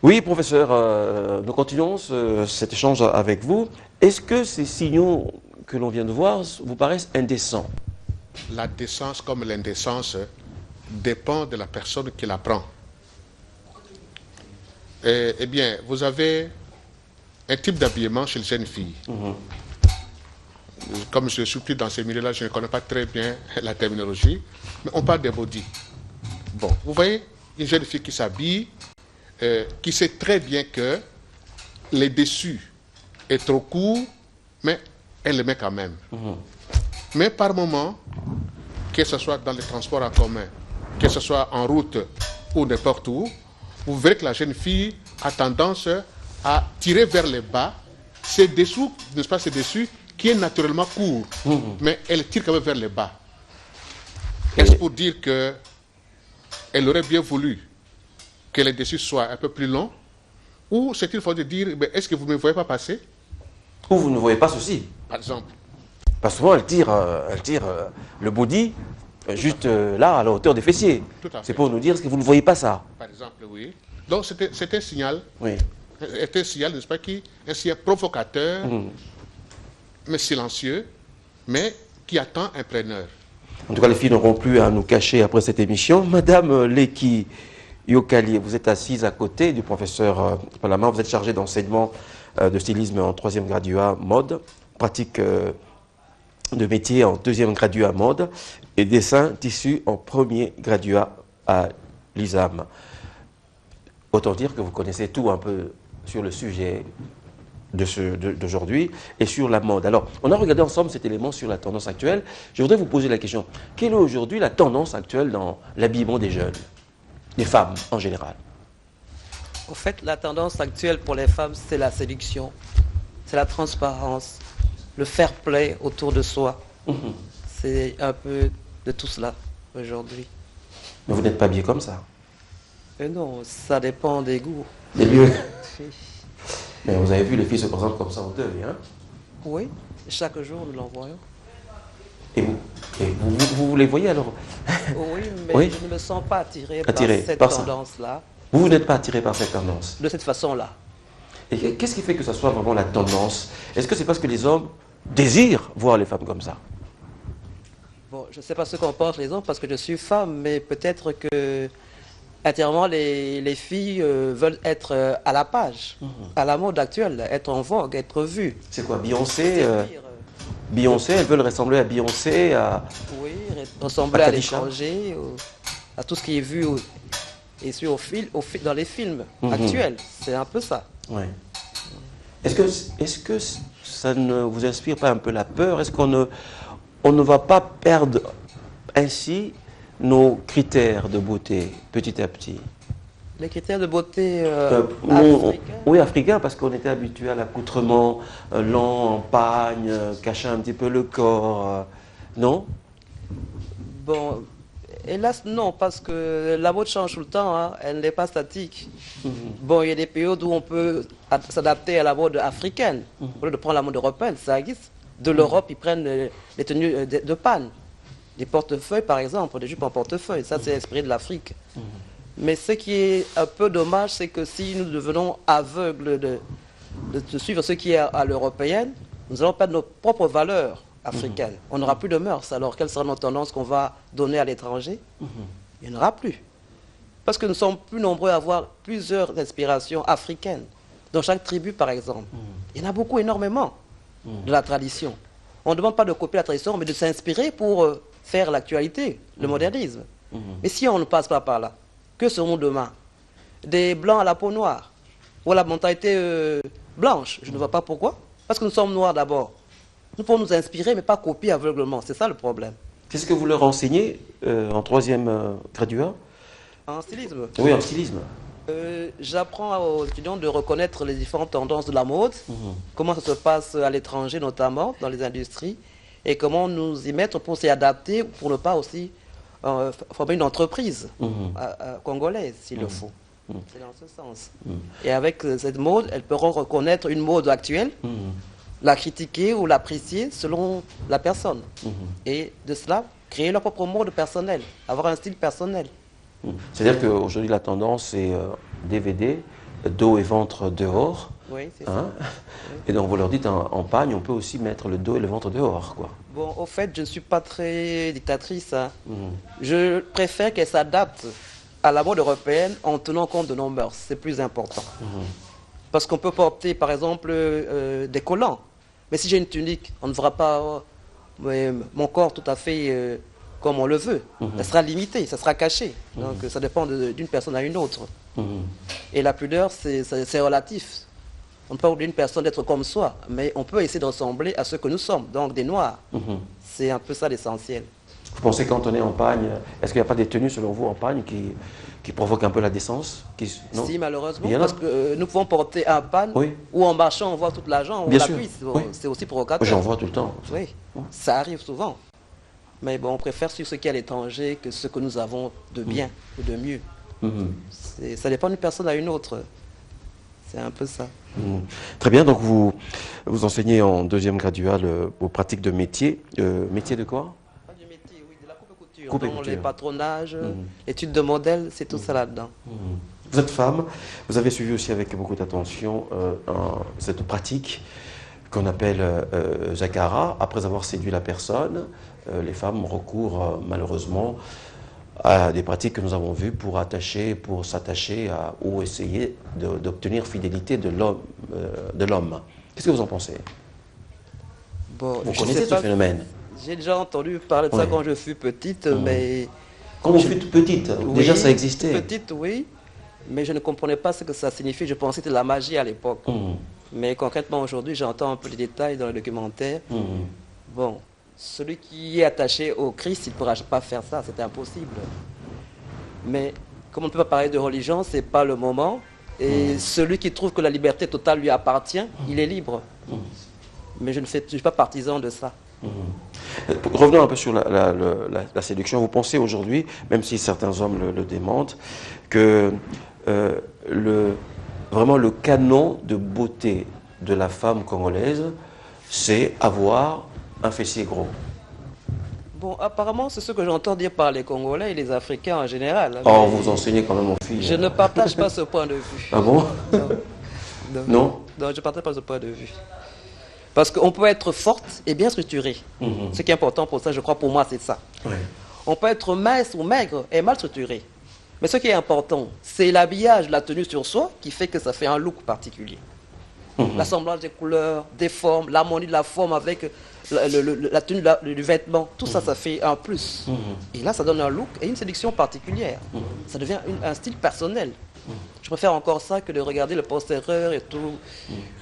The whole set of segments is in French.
Oui, professeur, nous continuons cet échange avec vous. Est-ce que ces signaux que l'on vient de voir vous paraissent indécents? La décence comme l'indécence dépend de la personne qui la prend. Eh bien, vous avez un type d'habillement chez les jeunes filles. Comme je suis plus dans ces milieux-là, je ne connais pas très bien la terminologie, mais on parle des body. Bon, vous voyez une jeune fille qui s'habille, qui sait très bien que les dessus est trop court, mais elle le met quand même. Mais par moment, que ce soit dans les transports en commun, que ce soit en route ou n'importe où, vous verrez que la jeune fille a tendance à tirer vers le bas ses dessous, n'est-ce pas, ses dessus, qui est naturellement court, mais elle tire quand même vers le bas. Est-ce pour dire que elle aurait bien voulu que les dessus soient un peu plus longs, ou c'est-il faut dire, est-ce que vous ne me voyez pas passer? Ou vous ne voyez pas ceci? Par exemple. Parce que souvent, elle tire le body juste là, à la hauteur des fessiers. C'est pour nous dire que vous ne voyez pas ça. Par exemple, oui. Donc, c'est un signal. Oui. C'est un signal, n'est-ce pas, un signal provocateur, mais silencieux, mais qui attend un preneur. En tout cas, les filles n'auront plus à nous cacher après cette émission. Madame Leki Yokali, vous êtes assise à côté du professeur Palama. Vous êtes chargée d'enseignement de stylisme en 3e graduat mode, pratique de métier en 2e graduat mode et dessin tissu en 1er graduat à l'ISAM. Autant dire que vous connaissez tout un peu sur le sujet d'aujourd'hui et sur la mode. Alors, on a regardé ensemble cet élément sur la tendance actuelle. Je voudrais vous poser la question, quelle est aujourd'hui la tendance actuelle dans l'habillement des jeunes, des femmes en général? En fait, la tendance actuelle pour les femmes, c'est la séduction, c'est la transparence, le fair play autour de soi. C'est un peu de tout cela aujourd'hui. Mais vous n'êtes pas habillé comme ça? Et non, ça dépend des goûts. Des lieux. Mais vous avez vu, les filles se présentent comme ça au deuil, hein? Oui, chaque jour nous l'envoyons. Et vous les voyez alors? Oui, mais oui? je ne me sens pas attiré par cette tendance-là. Vous n'êtes pas attiré par cette tendance? De cette façon-là. Et qu'est-ce qui fait que ça soit vraiment la tendance? Est-ce que c'est parce que les hommes désirent voir les femmes comme ça? Bon, je ne sais pas ce qu'en pensent les hommes parce que je suis femme, mais peut-être que intérieurement, les filles veulent être à la page, à la mode actuelle, être en vogue, être vues. C'est quoi, Beyoncé Beyoncé, elles veulent ressembler à Beyoncé, oui, ressembler à l'étranger, à tout ce qui est vu et dans les films actuels. C'est un peu ça. Ouais. Est-ce que ça ne vous inspire pas un peu la peur? Est-ce qu'on ne va pas perdre ainsi nos critères de beauté petit à petit? Les critères de beauté africains? Oui, africains, parce qu'on était habitué à l'accoutrement lent, en pagne, cachant un petit peu le corps. Non? Bon, hélas, non, parce que la mode change tout le temps, hein, elle n'est pas statique. Bon, il y a des périodes où on peut s'adapter à la mode africaine. Au lieu de prendre la mode européenne, ça existe. De l'Europe, ils prennent les tenues de panne. Des portefeuilles, par exemple, des jupes en portefeuille. Ça, c'est inspiré de l'Afrique. Mais ce qui est un peu dommage, c'est que si nous devenons aveugles de suivre ce qui est à l'européenne, nous allons perdre nos propres valeurs africaines. On n'aura plus de mœurs. Alors, quelles seront nos tendances qu'on va donner à l'étranger? Il n'y en aura plus. Parce que nous sommes plus nombreux à avoir plusieurs inspirations africaines. Dans chaque tribu, par exemple. Il y en a beaucoup, énormément, de la tradition. On ne demande pas de copier la tradition, mais de s'inspirer pour faire l'actualité, le modernisme. Mais si on ne passe pas par là, que seront demain? Des blancs à la peau noire, ou à la mentalité blanche? Je ne vois pas pourquoi. Parce que nous sommes noirs d'abord. Nous pouvons nous inspirer, mais pas copier aveuglement. C'est ça le problème. Qu'est-ce que vous leur enseignez en 3e graduat? En stylisme? Oui, en stylisme. J'apprends aux étudiants de reconnaître les différentes tendances de la mode, comment ça se passe à l'étranger notamment, dans les industries, et comment nous y mettre pour s'y adapter, pour ne pas aussi former une entreprise congolaise, s'il le faut. C'est dans ce sens. Et avec cette mode, elles pourront reconnaître une mode actuelle, la critiquer ou l'apprécier selon la personne. Et de cela, créer leur propre mode personnel, avoir un style personnel. C'est-à-dire qu'aujourd'hui, la tendance, c'est DVD, dos et ventre dehors. Oui, c'est Hein? ça. Et donc vous leur dites en pagne, on peut aussi mettre le dos et le ventre dehors, quoi. Bon, au fait, je ne suis pas très dictatrice, hein. Mhm. Je préfère qu'elle s'adapte à la mode européenne en tenant compte de nos mœurs. C'est plus important. Parce qu'on peut porter, par exemple, des collants. Mais si j'ai une tunique, on ne verra pas mon corps tout à fait comme on le veut. Ça sera limité, ça sera caché. Donc ça dépend d'une personne à une autre. Et la pudeur, c'est relatif. On ne peut pas oublier une personne d'être comme soi, mais on peut essayer de ressembler à ce que nous sommes, donc des Noirs. C'est un peu ça l'essentiel. Vous pensez quand on est en pagne, est-ce qu'il n'y a pas des tenues selon vous en pagne qui provoquent un peu la décence? Non? Si, malheureusement, Il y en a? parce que nous pouvons porter un pan Oui. ou en marchant, on voit toute la jambe, ou Bien la sûr. cuisse. Bon, Oui. c'est aussi provocateur. J'en vois tout le temps. Oui, ça arrive souvent. Mais bon, on préfère suivre ce qui est à l'étranger que ce que nous avons de bien ou de mieux. Ça dépend d'une personne à une autre. C'est un peu ça. Très bien, donc vous enseignez en deuxième graduat vos pratiques de métier. Métier de quoi? Pas du métier, oui, de la coupe-couture. Coupe et Donc couture. les patronages, l'étude de modèle, c'est tout ça là-dedans. Vous êtes femme, vous avez suivi aussi avec beaucoup d'attention cette pratique qu'on appelle jacquard. Après avoir séduit la personne, les femmes recourent malheureusement à des pratiques que nous avons vues pour s'attacher ou essayer d'obtenir fidélité de l'homme. Qu'est-ce que vous en pensez? Bon, Vous je connaissez sais ce pas, phénomène? j'ai déjà entendu parler de ça Oui. quand je fus petite, mais... Quand vous fûtes petite, déjà Oui, ça existait. Petite, oui, mais je ne comprenais pas ce que ça signifie. Je pensais que c'était de la magie à l'époque. Mais concrètement, aujourd'hui, j'entends un peu les détails dans le documentaire. Bon, celui qui est attaché au Christ, il ne pourra pas faire ça, c'est impossible. Mais comme on ne peut pas parler de religion, ce n'est pas le moment. Et celui qui trouve que la liberté totale lui appartient, il est libre. Mais je ne suis pas partisan de ça. Revenons un peu sur la séduction. Vous pensez aujourd'hui, même si certains hommes le démentent, que vraiment le canon de beauté de la femme congolaise, c'est avoir un fessier gros? Bon, apparemment, c'est ce que j'entends dire par les Congolais et les Africains en général. Oh, Mais vous enseignez quand même aux filles. je ne partage pas ce point de vue. Ah bon? Non? Non, je ne partage pas ce point de vue. Parce qu'on peut être forte et bien structurée. Ce qui est important pour ça, je crois, pour moi, c'est ça. Oui. On peut être mince ou maigre et mal structuré. Mais ce qui est important, c'est l'habillage, la tenue sur soi qui fait que ça fait un look particulier. L'assemblage des couleurs, des formes, l'harmonie de la forme avec la tenue du vêtement, tout ça, ça fait un plus. Et là, ça donne un look et une séduction particulière. Ça devient un style personnel. Je préfère encore ça que de regarder le postérieur et tout.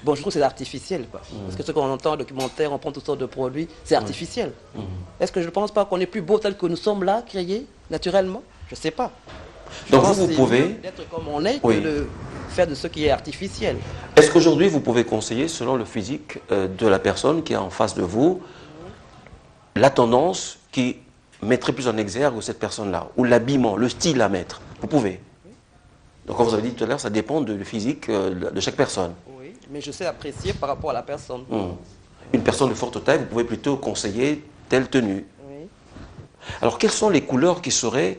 Bon, je trouve que c'est artificiel, quoi. Parce que ce qu'on entend en documentaire, on prend toutes sortes de produits, c'est artificiel. Est-ce que je ne pense pas qu'on est plus beau tel que nous sommes là, créés, naturellement? Je ne sais pas. Je Donc pense vous que c'est pouvez... mieux d'être comme on est Oui. que de faire de ce qui est artificiel. Est-ce qu'aujourd'hui, vous pouvez conseiller, selon le physique de la personne qui est en face de vous, la tendance qui mettrait plus en exergue cette personne-là, ou l'habillement, le style à mettre? Vous pouvez. Donc, comme vous avez dit tout à l'heure, ça dépend du physique de chaque personne. Oui, mais je sais apprécier par rapport à la personne. Une personne de forte taille, vous pouvez plutôt conseiller telle tenue. Oui. Alors, quelles sont les couleurs qui seraient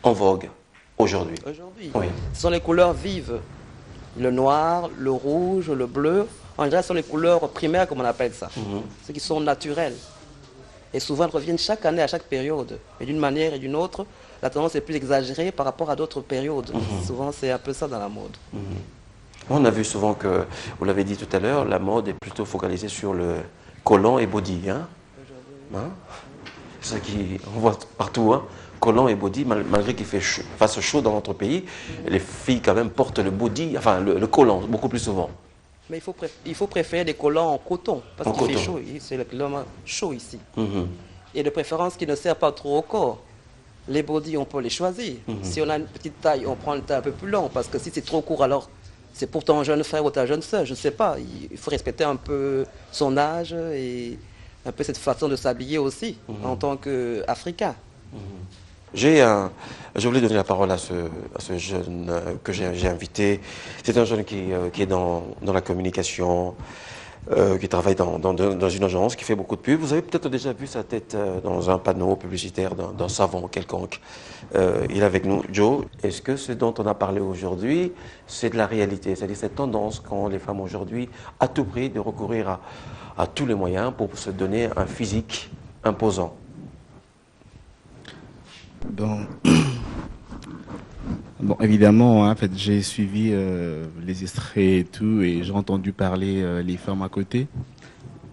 en vogue aujourd'hui? Aujourd'hui, Oui. ce sont les couleurs vives. Le noir, le rouge, le bleu. En général, ce sont les couleurs primaires, comme on appelle ça. Ceux qui sont naturels. Et souvent, elles reviennent chaque année, à chaque période. Et d'une manière et d'une autre, la tendance est plus exagérée par rapport à d'autres périodes. Souvent, c'est un peu ça dans la mode. On a vu souvent que, vous l'avez dit tout à l'heure, la mode est plutôt focalisée sur le collant et body. Hein? C'est ça qu'on voit partout. Hein? Collant et body, malgré qu'il fasse chaud dans notre pays, les filles quand même portent le body, enfin le collant, beaucoup plus souvent. Mais il faut préférer des collants en coton, parce En qu'il fait coton. chaud. C'est le climat chaud ici. Et de préférence qui ne sert pas trop au corps. Les bodys, on peut les choisir. Si on a une petite taille, on prend une taille un peu plus longue, parce que si c'est trop court, alors c'est pour ton jeune frère ou ta jeune soeur, je ne sais pas. Il faut respecter un peu son âge et un peu cette façon de s'habiller aussi, en tant qu'Africain. Je voulais donner la parole à ce jeune que j'ai invité. C'est un jeune qui est dans la communication, qui travaille dans une agence, qui fait beaucoup de pubs. Vous avez peut-être déjà vu sa tête dans un panneau publicitaire d'un savon quelconque. Il est avec nous. Joe, est-ce que ce dont on a parlé aujourd'hui, c'est de la réalité? C'est-à-dire cette tendance qu'ont les femmes aujourd'hui, à tout prix, de recourir à tous les moyens pour se donner un physique imposant? Bon, évidemment, hein, en fait, j'ai suivi les extraits et tout, et j'ai entendu parler les femmes à côté.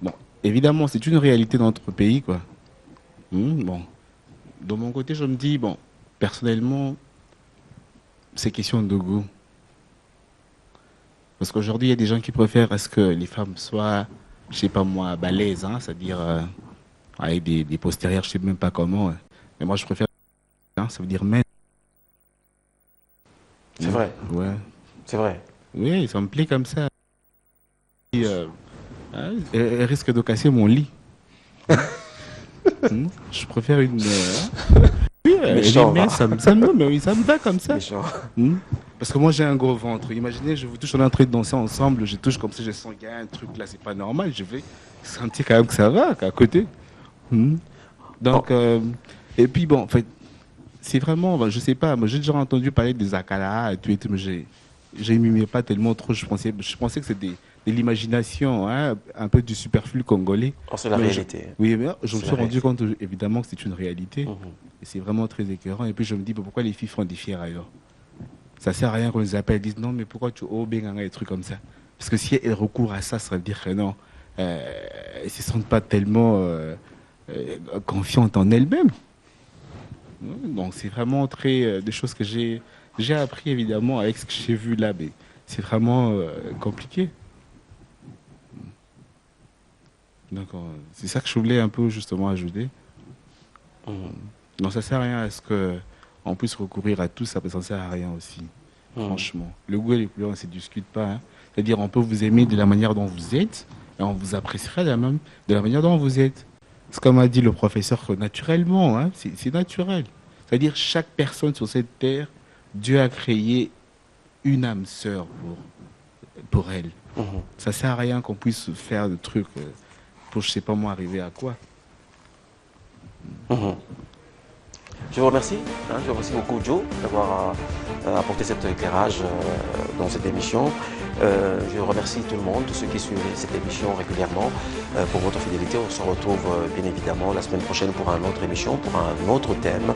Bon, évidemment, c'est une réalité dans notre pays, quoi. Bon, de mon côté, je me dis, bon, personnellement, c'est question de goût. Parce qu'aujourd'hui, il y a des gens qui préfèrent à ce que les femmes soient, je sais pas moi, balèzes, hein, c'est-à-dire avec des postérieurs, je sais même pas comment. Mais moi, je préfère, hein, ça veut dire mince. C'est vrai. Ouais. C'est vrai. Oui, ça me plaît comme ça. Et, elle risque de casser mon lit. Je préfère une. Oui, Méchant, mais ça me va comme ça. Méchant. Parce que moi j'ai un gros ventre. Imaginez, je vous touche, on est en train de danser ensemble, je touche comme si je sens qu'il y a un truc là, c'est pas normal. Je vais sentir quand même que ça va, qu'à côté. Donc, et puis bon, en fait, c'est vraiment, je sais pas, moi j'ai déjà entendu parler des Akala et tout, mais j'ai mimé pas tellement trop. Je pensais que c'était de l'imagination, hein, un peu du superflu congolais. Oh, c'est la réalité. Oui, mais je me suis rendu compte évidemment que c'est une réalité. Et c'est vraiment très écœurant. Et puis je me dis, pourquoi les filles font des fiers ailleurs? Ça sert à rien qu'on les appelle, elles disent non, mais pourquoi tu obéis des trucs comme ça? Parce que si elles recourent à ça, ça veut dire que non, elles ne se sentent pas tellement confiantes en elles-mêmes. Donc c'est vraiment des choses que j'ai appris évidemment avec ce que j'ai vu là, mais c'est vraiment compliqué. Donc c'est ça que je voulais un peu justement ajouter. Donc ça sert à rien à ce qu'on puisse recourir à tout ça, parce que ça sert à rien aussi. Franchement, le goût et les couleurs, on ne se discute pas. Hein. C'est-à-dire on peut vous aimer de la manière dont vous êtes, et on vous appréciera de la manière dont vous êtes. C'est comme a dit le professeur, naturellement, hein, c'est naturel. C'est-à-dire chaque personne sur cette terre, Dieu a créé une âme sœur pour elle. Ça sert à rien qu'on puisse faire de trucs pour, je sais pas moi, arriver à quoi. Je vous remercie. Je vous remercie beaucoup, Joe, d'avoir apporté cet éclairage dans cette émission. Je remercie tout le monde, tous ceux qui suivent cette émission régulièrement, pour votre fidélité. On se retrouve bien évidemment la semaine prochaine pour une autre émission, pour un autre thème.